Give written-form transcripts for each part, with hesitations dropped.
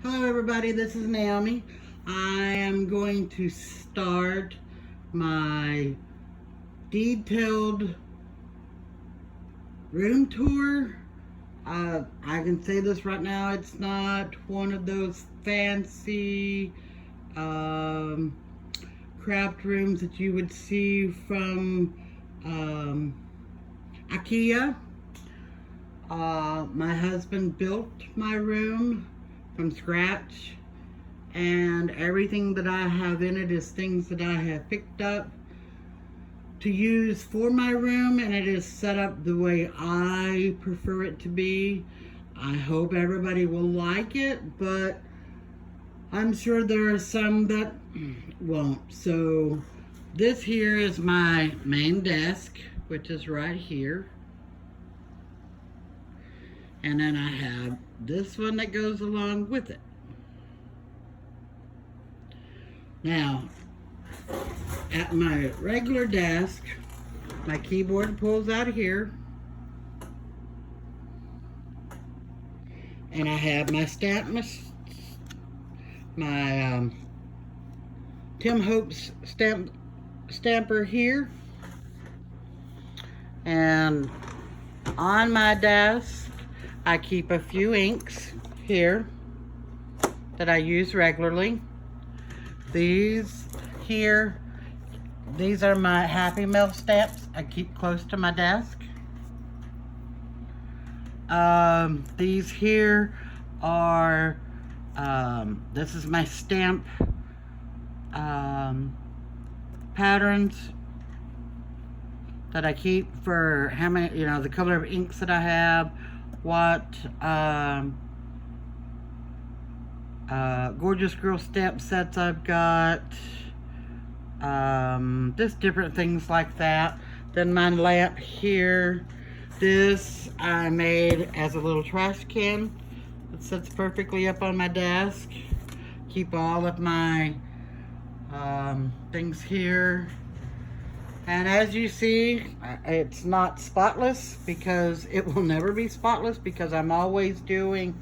Hello everybody, this is Naomi. I am going to start my detailed room tour. I can say this right now, it's not one of those fancy craft rooms that you would see from IKEA. My husband built my room from scratch, and everything that I have in it is things that I have picked up to use for my room, and it is set up the way I prefer it to be. I hope everybody will like it, but I'm sure there are some that won't. So this here is my main desk, which is right here. And then I have this one that goes along with it. Now, at my regular desk, my keyboard pulls out here. And I have my Tim Holtz stamper here. And on my desk, I keep a few inks here that I use regularly. These here, these are my Happy Meal stamps I keep close to my desk. These here are, this is my stamp patterns that I keep for how many, the color of inks that I have, what Gorgeous Girl stamp sets I've got, just different things like that. Then my lamp here, this I made as a little trash can. It sits perfectly up on my desk. Keep all of my things here. And as you see, it's not spotless because it will never be spotless because I'm always doing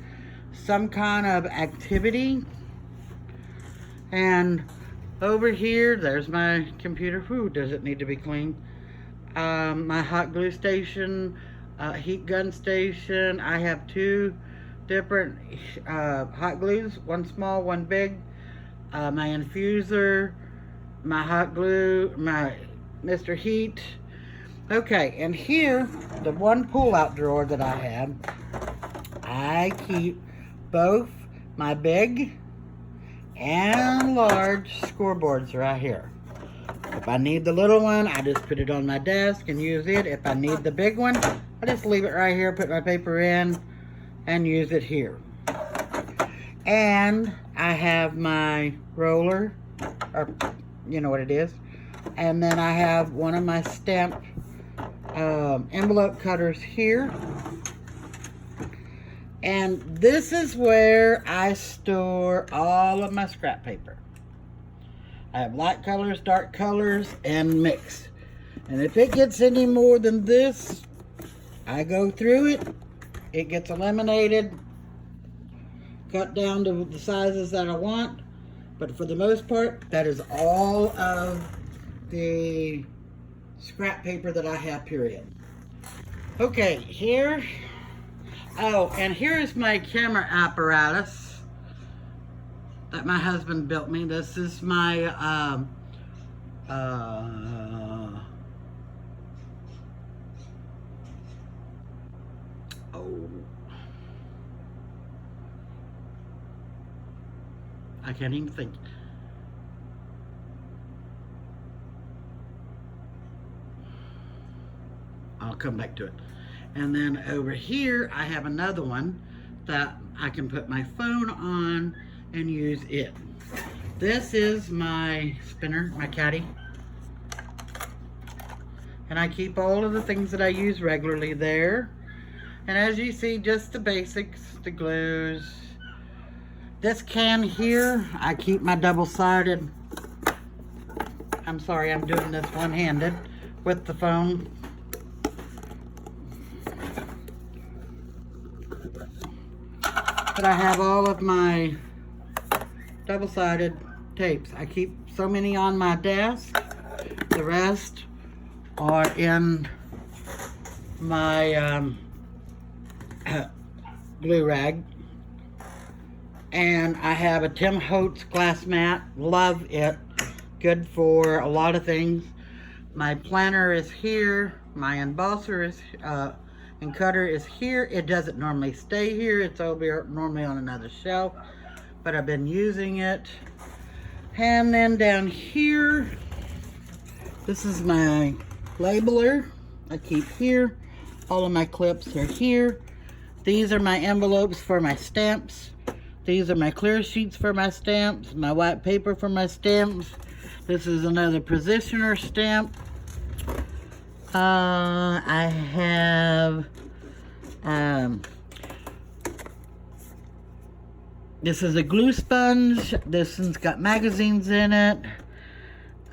some kind of activity. And over here, there's my computer. Whew, does it need to be cleaned? My hot glue station, heat gun station. I have two different hot glues, one small, one big. My infuser, my hot glue, my Mr. Heat. Okay, and here, the one pull-out drawer that I have, I keep both my big and large scoreboards right here. If I need the little one, I just put it on my desk and use it. If I need the big one, I just leave it right here, put my paper in, and use it here. And I have my roller, or you know what it is. And then I have one of my stamp envelope cutters here. And this is where I store all of my scrap paper. I have light colors, dark colors, and mix. And if it gets any more than this, I go through it. It gets eliminated, cut down to the sizes that I want. But for the most part, that is all of the scrap paper that I have, period. Okay, here. Oh, and here's my camera apparatus that my husband built me. This is my I can't even think. I'll come back to it. And then over here, I have another one that I can put my phone on and use it. This is my spinner, my caddy. And I keep all of the things that I use regularly there. And as you see, just the basics, the glues. This can here, I keep my double-sided. I'm sorry, I'm doing this one-handed with the phone. But I have all of my double-sided tapes. I keep so many on my desk. The rest are in my glue rag. And I have a Tim Holtz glass mat. Love it. Good for a lot of things. My planner is here. My embosser is and cutter is here. It doesn't normally stay here. It's over normally on another shelf, but I've been using it. And then down here, this is my labeler I keep here. All of my clips are here. These are my envelopes for my stamps. These are my clear sheets for my stamps, my white paper for my stamps. This is another positioner stamp. I have, this is a glue sponge. This one's got magazines in it.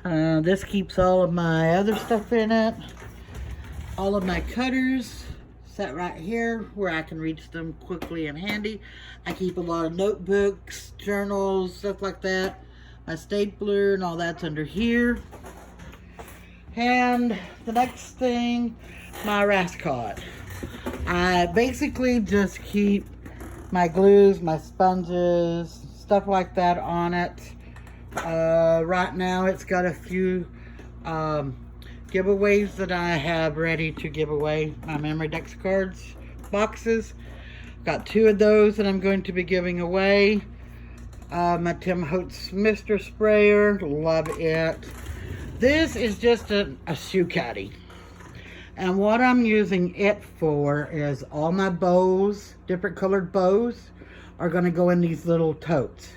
This keeps all of my other stuff in it. All of my cutters set right here where I can reach them quickly and handy. I keep a lot of notebooks, journals, stuff like that. My stapler and all that's under here. And the next thing, my Rascot. I basically just keep my glues, my sponges, stuff like that on it. Right now it's got a few giveaways that I have ready to give away. My memory dex cards boxes. Got 2 of those that I'm going to be giving away. My Tim Holtz Mister Sprayer. Love it. This is just a shoe caddy. And what I'm using it for is all my bows, different colored bows, are going to go in these little totes.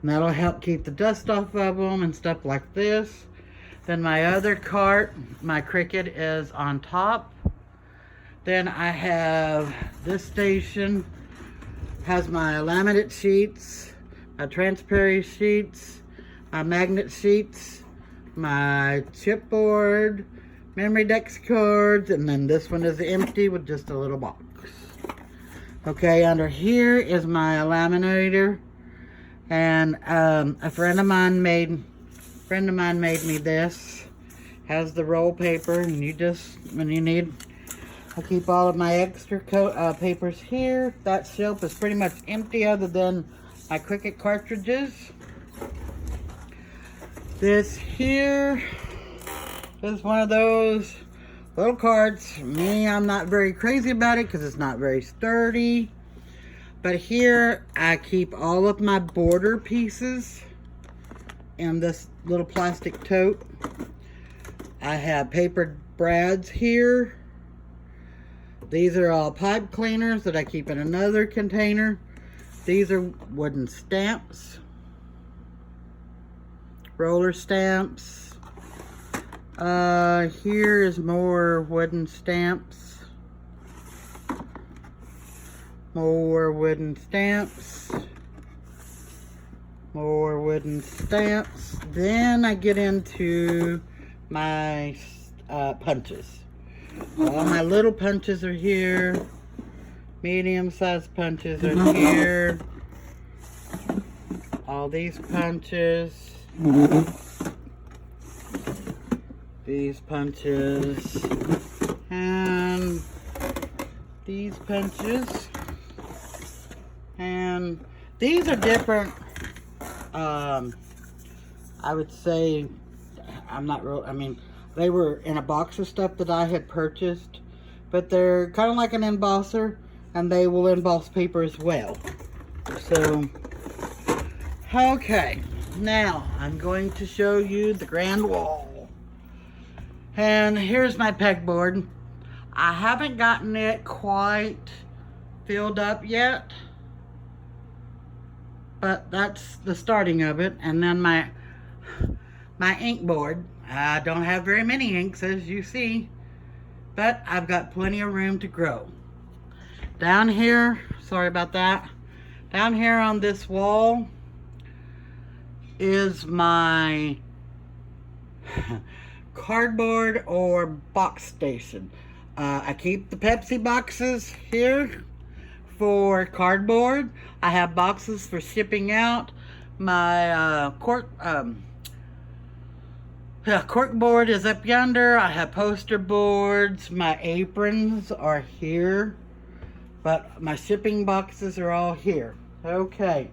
And that'll help keep the dust off of them and stuff like this. Then my other cart, my Cricut, is on top. Then I have this station, has my laminate sheets, my transparent sheets, my magnet sheets, my chipboard, memory dex cards, and then this one is empty with just a little box. Okay, under here is my laminator, and a friend of mine made me this. Has the roll paper, and you just, when you need, I keep all of my extra papers here. That shelf is pretty much empty other than my Cricut cartridges. This here is one of those little cards. Me, I'm not very crazy about it because it's not very sturdy. But here I keep all of my border pieces in this little plastic tote. I have papered brads here. These are all pipe cleaners that I keep in another container. These are wooden stamps, roller stamps. Here is more wooden stamps. More wooden stamps. More wooden stamps. Then I get into my punches. All my little punches are here. Medium-sized punches are here. All these punches. These punches. And these punches. And these are different. I would say, they were in a box of stuff that I had purchased, but they're kind of like an embosser, and they will emboss paper as well. So, okay, now I'm going to show you the grand wall. And here's my pegboard. I haven't gotten it quite filled up yet, but that's the starting of it. And then my ink board. I don't have very many inks, as you see, but I've got plenty of room to grow. Down here, sorry about that, down here on this wall is my cardboard or box station. I keep the Pepsi boxes here for cardboard. I have boxes for shipping out, My cork board is up yonder. I have poster boards. My aprons are here, but my shipping boxes are all here. Okay,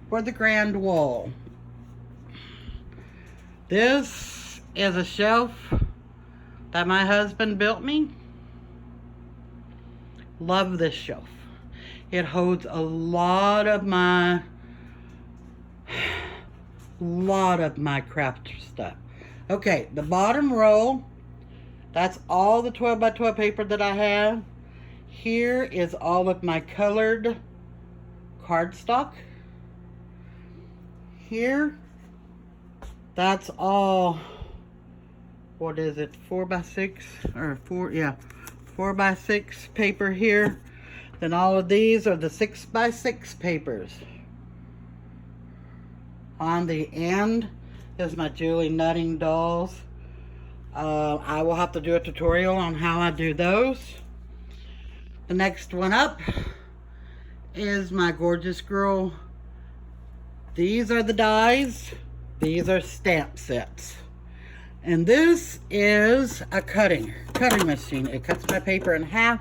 for the grand wall. This is a shelf that my husband built me. Love this shelf. It holds a lot of my craft stuff. Okay, the bottom row, that's all the 12 by 12 paper that I have. Here is all of my colored cardstock. Here, that's all, what is it, 4 by 6 or 4, yeah, 4 by 6 paper here. Then all of these are the 6 by 6 papers. On the end is my Julie Nutting dolls. I will have to do a tutorial on how I do those. The next one up is my Gorgeous Girl. These are the dies. These are stamp sets. And this is a cutting machine. It cuts my paper in half,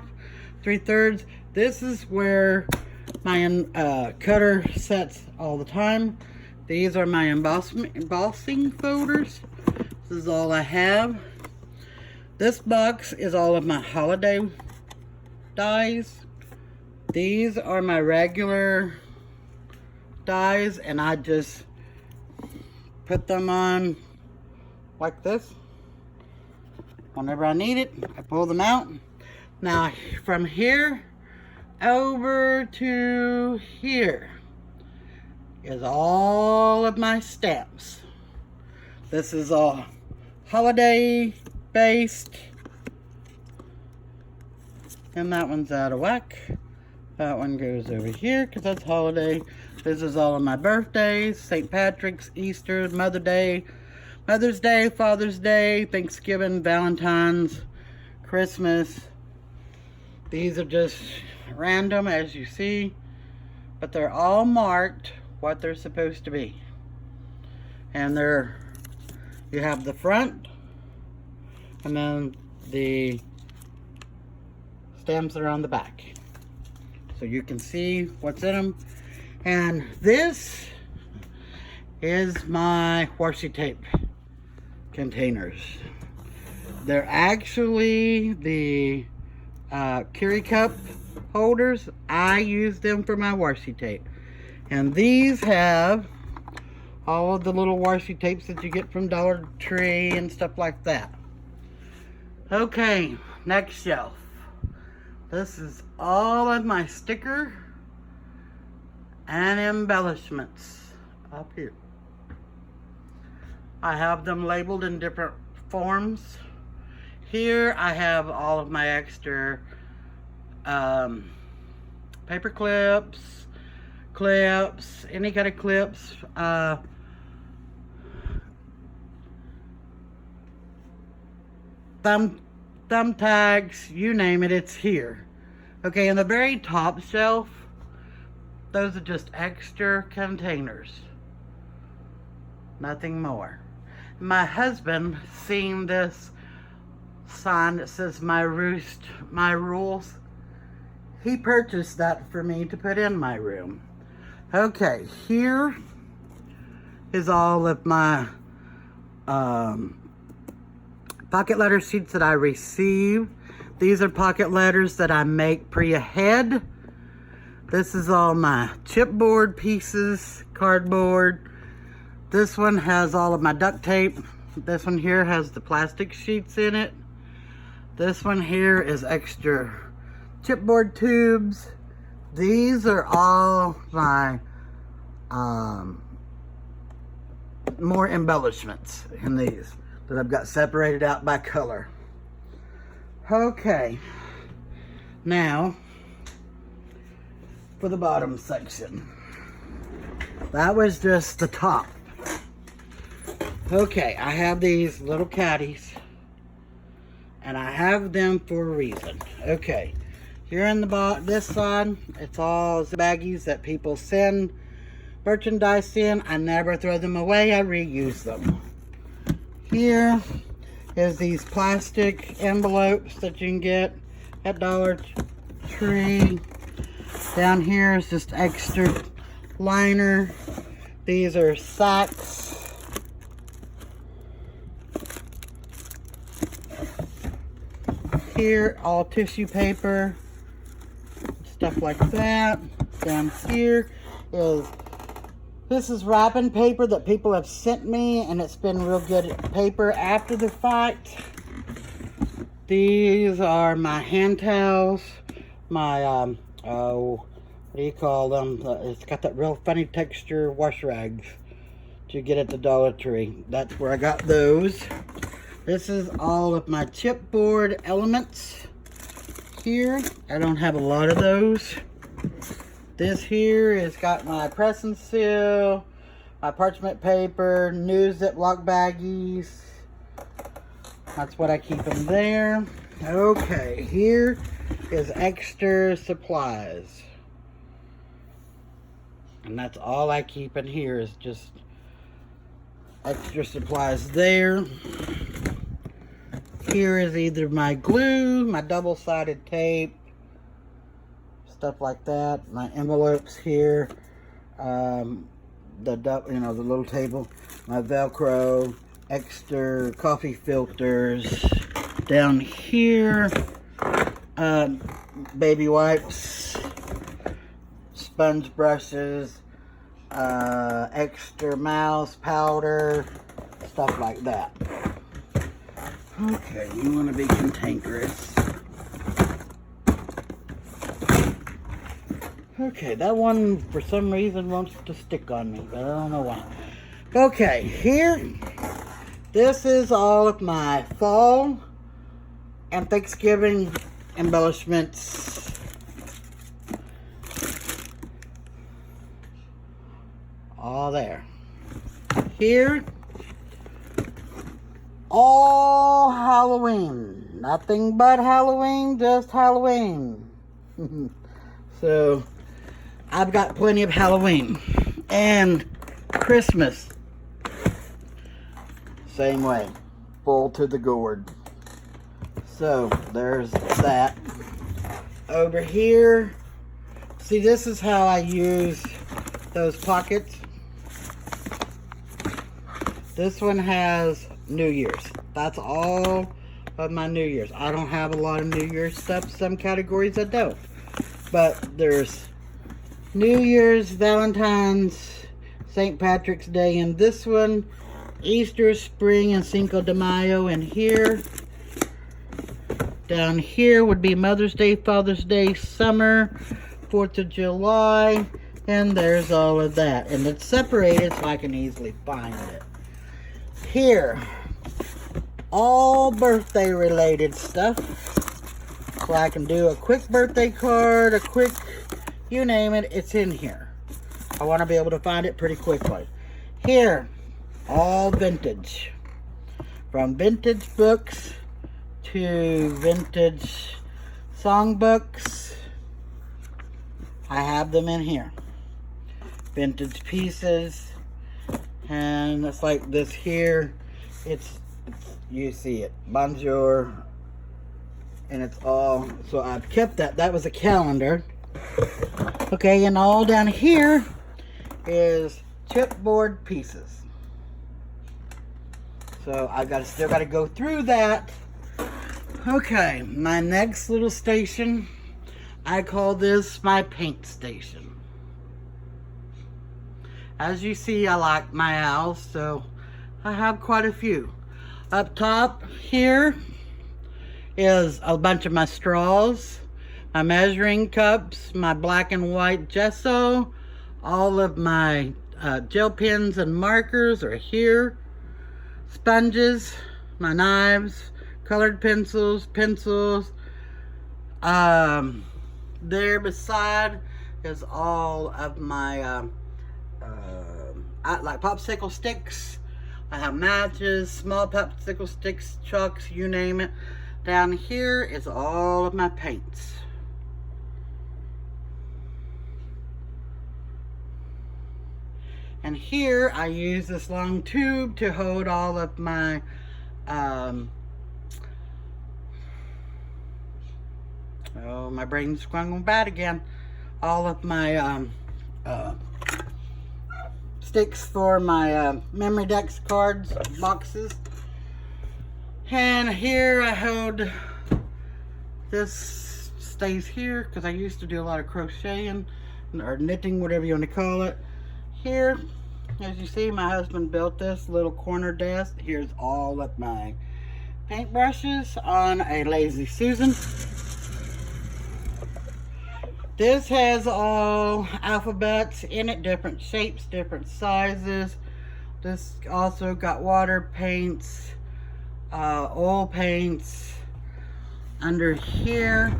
3/3. This is where my cutter sets all the time. These are my embossing folders. This is all I have. This box is all of my holiday dies. These are my regular dies, and I just put them on like this. Whenever I need it, I pull them out. Now, from here over to here is all of my stamps. This is all holiday based. And that one's out of whack. That one goes over here because that's holiday. This is all of my birthdays, St. Patrick's, Easter, Mother's Day, Father's Day, Thanksgiving, Valentine's, Christmas. These are just random, as you see, but they're all marked what they're supposed to be. And you have the front, and then the stamps are on the back. So you can see what's in them. And this is my washi tape containers. They're actually the Curie cup holders. I use them for my washi tape. And these have all of the little washi tapes that you get from Dollar Tree and stuff like that. Okay, next shelf. This is all of my sticker and embellishments up here. I have them labeled in different forms. Here I have all of my extra paper clips, any kind of clips, thumb tags, you name it, it's here. Okay, in the very top shelf, those are just extra containers. Nothing more. My husband seen this sign that says my rules. He purchased that for me to put in my room. Okay, here is all of my pocket letter sheets that I receive. These are pocket letters that I make ahead. This is all my chipboard pieces, cardboard. This one has all of my duct tape. This one here has the plastic sheets in it. This one here is extra chipboard tubes. These are all my more embellishments in these that I've got separated out by color. Okay, now for the bottom section. That was just the top. Okay, I have these little caddies, and I have them for a reason. Okay, here in the this side, it's all baggies that people send merchandise in. I never throw them away. I reuse them. Here is these plastic envelopes that you can get at Dollar Tree. Down here is just extra liner. These are sacks. Here, all tissue paper, stuff like that. Down here is, this is wrapping paper that people have sent me, and it's been real good paper after the fact. These are my hand towels, my, what do you call them? It's got that real funny texture wash rags that you get at the Dollar Tree. That's where I got those. This is all of my chipboard elements here. I don't have a lot of those. This here has got my press and seal, my parchment paper, new Ziploc baggies. That's what I keep in there. Okay, here is extra supplies. And that's all I keep in here is just extra supplies there. Here is either my glue, my double-sided tape, stuff like that. My envelopes here, the little table, my Velcro, extra coffee filters. Down here, baby wipes, sponge brushes, extra mouse powder, stuff like that. Okay, you want to be cantankerous. Okay, that one for some reason wants to stick on me, but I don't know why. Okay, here, this is all of my fall and Thanksgiving embellishments. All there. Here, all Halloween. Nothing but Halloween, just Halloween. So, I've got plenty of Halloween. And Christmas. Same way. Full to the gourd. So, there's that. Over here, see, this is how I use those pockets. This one has New Year's. That's all of my New Year's. I don't have a lot of New Year's stuff. Some categories I don't. But there's New Year's, Valentine's, St. Patrick's Day in this one, Easter, Spring, and Cinco de Mayo in here. Down here would be Mother's Day, Father's Day, Summer, 4th of July, and there's all of that. And it's separated so I can easily find it. Here, all birthday related stuff. So I can do a quick birthday card, a quick, you name it, it's in here. I want to be able to find it pretty quickly. Here, all vintage. From vintage books to vintage songbooks. I have them in here. Vintage pieces. And it's like this here. It's you see it. Bonjour. And it's all, so I've kept that. That was a calendar. Okay, and all down here is chipboard pieces. So I still got to go through that. Okay, my next little station, I call this my paint station. As you see, I like my owls, so I have quite a few. Up top here is a bunch of my straws, my measuring cups, my black and white gesso, all of my gel pens and markers are here, sponges, my knives, colored pencils, there beside is all of my like popsicle sticks. I have matches, small popsicle sticks, chalks, you name it. Down here is all of my paints. And here I use this long tube to hold all of my oh, my brain's going bad again. All of my sticks for my memory decks, cards, boxes. And here I hold, this stays here because I used to do a lot of crocheting or knitting, whatever you want to call it. Here, as you see, my husband built this little corner desk. Here's all of my paintbrushes on a Lazy Susan. This has all alphabets in it, different shapes, different sizes. This also got water paints, oil paints. Under here,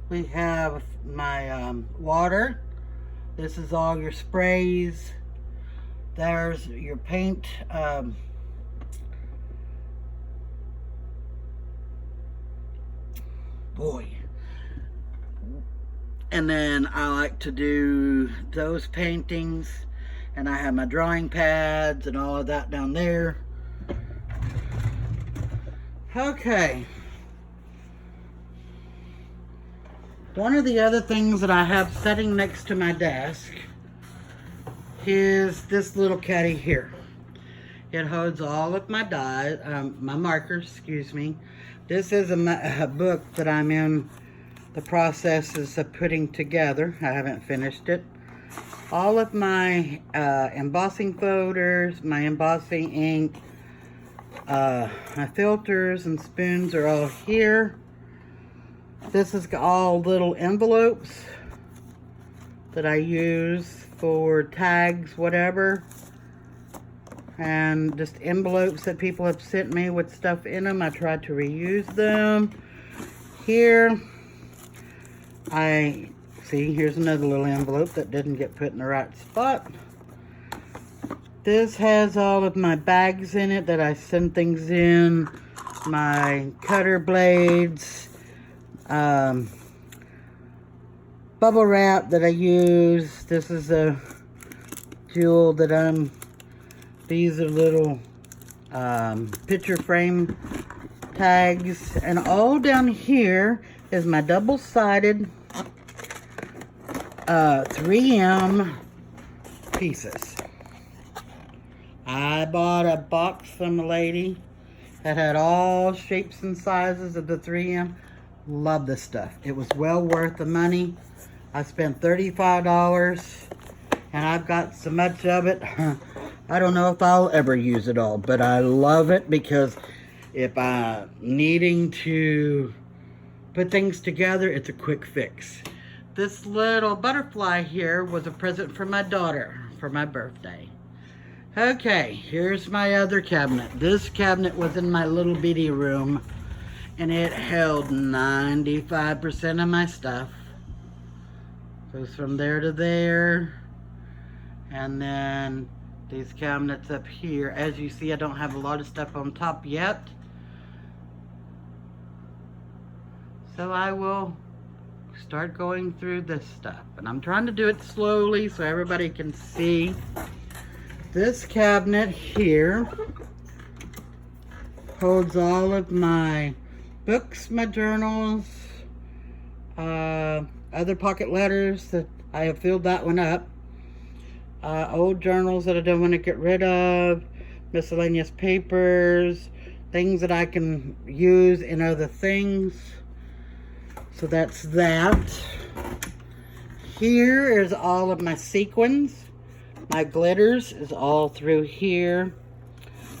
we have my water. This is all your sprays. There's your paint. Boy. And then I like to do those paintings. And I have my drawing pads and all of that down there. Okay. One of the other things that I have sitting next to my desk is this little caddy here. It holds all of my dyes, my markers, excuse me. This is a book that I'm in the process of putting together. I haven't finished it. All of my embossing folders, my embossing ink, my filters and spoons are all here. This is all little envelopes that I use for tags, whatever. And just envelopes that people have sent me with stuff in them. I try to reuse them. Here, I see, here's another little envelope that didn't get put in the right spot. This has all of my bags in it that I send things in. My cutter blades. Bubble wrap that I use. This is a jewel that these are little picture frame tags. And all down here is my double-sided 3M pieces. I bought a box from a lady that had all shapes and sizes of the 3M. Love this stuff. It was well worth the money. I spent $35 and I've got so much of it. I don't know if I'll ever use it all, but I love it because if I'm needing to put things together, it's a quick fix. This little butterfly here was a present from my daughter for my birthday. Okay, here's my other cabinet. This cabinet was in my little bitty room, and it held 95% of my stuff. Goes from there to there. And then these cabinets up here. As you see, I don't have a lot of stuff on top yet. So I will start going through this stuff. And I'm trying to do it slowly so everybody can see. This cabinet here holds all of my books, my journals, other pocket letters that I have filled that one up, old journals that I don't want to get rid of, miscellaneous papers, things that I can use in other things. So that's that. Here is all of my sequins. My glitters is all through here.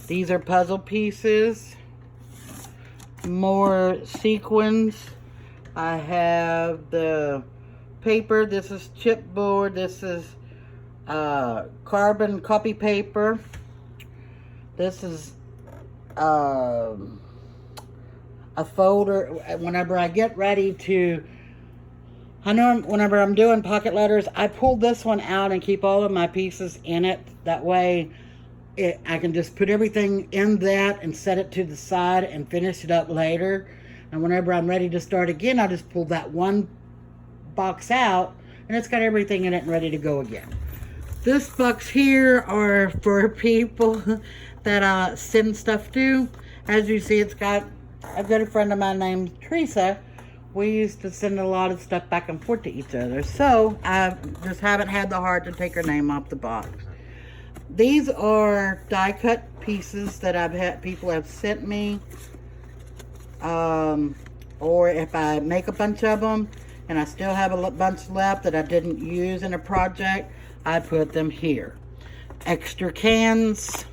These are puzzle pieces. More sequins. I have the paper. This is chipboard. This is carbon copy paper. This is a folder. Whenever I get ready to, I know whenever I'm doing pocket letters, I pull this one out and keep all of my pieces in it. That way I can just put everything in that and set it to the side and finish it up later. And whenever I'm ready to start again, I just pull that one box out and it's got everything in it and ready to go again. This box here are for people that I send stuff to. As you see, it's got a good friend of mine named Teresa. We used to send a lot of stuff back and forth to each other. So I just haven't had the heart to take her name off the box. These are die cut pieces that I've had people have sent me. Or if I make a bunch of them and I still have a bunch left that I didn't use in a project, I put them here. Extra cans.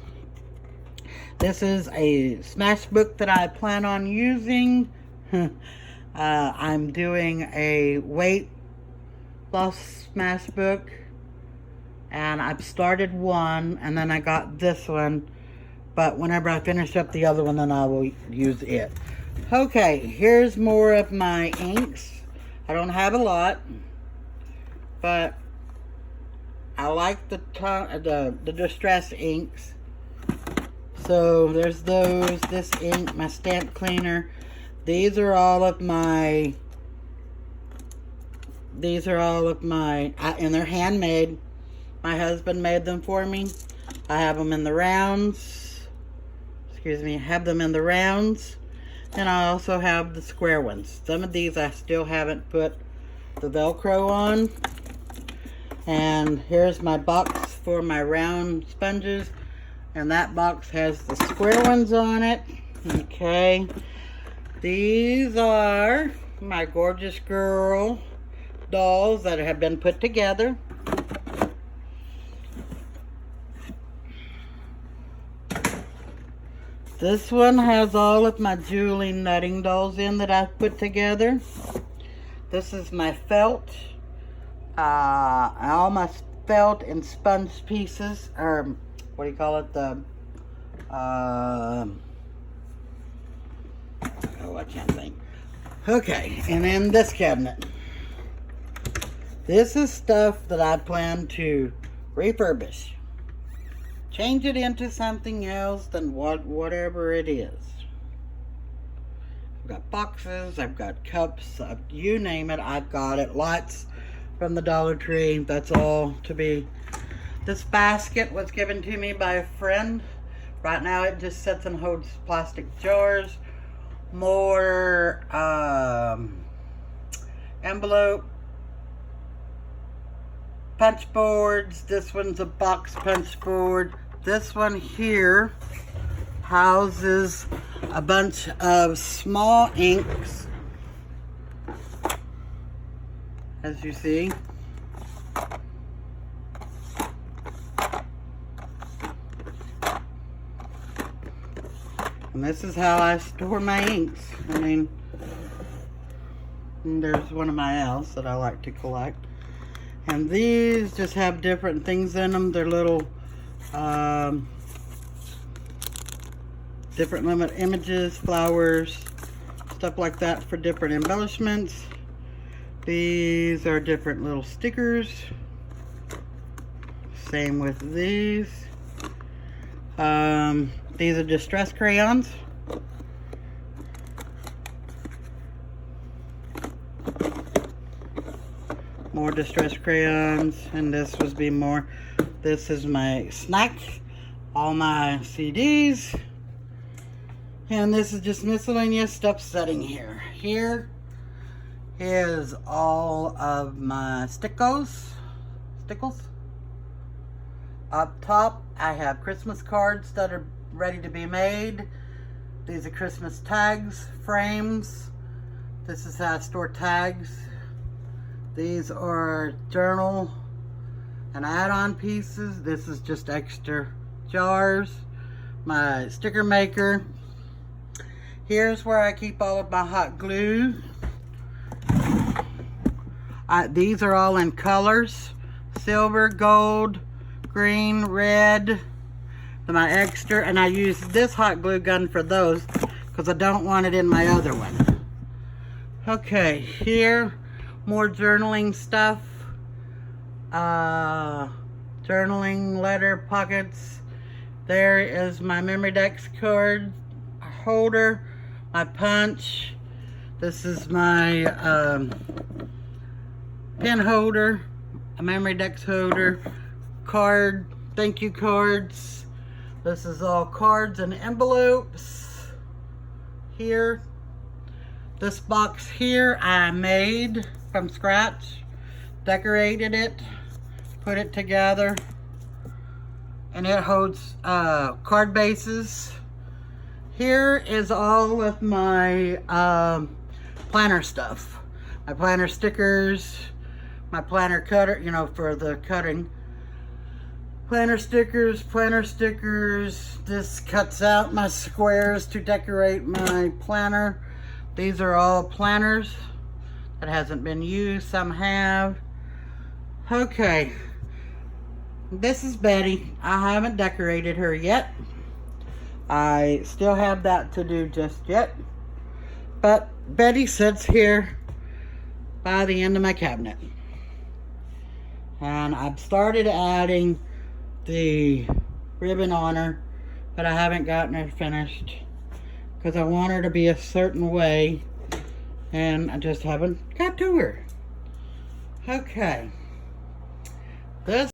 This is a smash book that I plan on using. I'm doing a weight loss smash book, and I've started one, and then I got this one, but whenever I finish up the other one, then I will use it. Okay, here's more of my inks. I don't have a lot, but I like the distress inks. So there's those, this ink, my stamp cleaner. These are all of my, and they're handmade. My husband made them for me. I have them in the rounds. Excuse me, I have them in the rounds. And I also have the square ones. Some of these I still haven't put the Velcro on. And here's my box for my round sponges. And that box has the square ones on it. Okay. These are my gorgeous girl dolls that have been put together. This one has all of my Julie nutting dolls in that I've put together. This is my felt. All my felt and sponge pieces, or what do you call it? Oh, I can't think. Okay, and then this cabinet. This is stuff that I plan to refurbish. Change it into something else than whatever it is. I've got boxes, I've got cups, you name it, I've got it. Lots from the Dollar Tree. That's all to be. This basket was given to me by a friend. Right now it just sits and holds plastic jars. More envelope, punch boards. This one's a box punch board. This one here houses a bunch of small inks, as you see. And this is how I store my inks. I mean, there's one of my else that I like to collect. And these just have different things in them. They're little different limit images, flowers, stuff like that for different embellishments. These are different little stickers. Same with these. These are distress crayons. More distress crayons, and this would be more. This is my snack, all my CDs, and this is just miscellaneous stuff sitting here. Here is all of my stickles. Up top, I have Christmas cards that are ready to be made. These are Christmas tags, frames. This is how I store tags. These are journal and add-on pieces. This is just extra jars. My sticker maker. Here's where I keep all of my hot glue. These are all in colors. Silver, gold, green, red. My extra, and I use this hot glue gun for those because I don't want it in my other one. Okay, here, more journaling stuff. Journaling letter pockets. There is my memory dex card holder, my punch. This is my pen holder, a memory dex holder, card, thank you cards. This is all cards and envelopes here. This box here I made from scratch, decorated it, put it together, and it holds card bases. Here is all of my planner stuff. My planner stickers, my planner cutter, you know, for the cutting. Planner stickers. This cuts out my squares to decorate my planner. These are all planners that hasn't been used, some have. Okay, this is Betty. I haven't decorated her yet. I still have that to do just yet. But Betty sits here by the end of my cabinet. And I've started adding the ribbon on her, but I haven't gotten her finished because I want her to be a certain way, and I just haven't got to her. Okay. This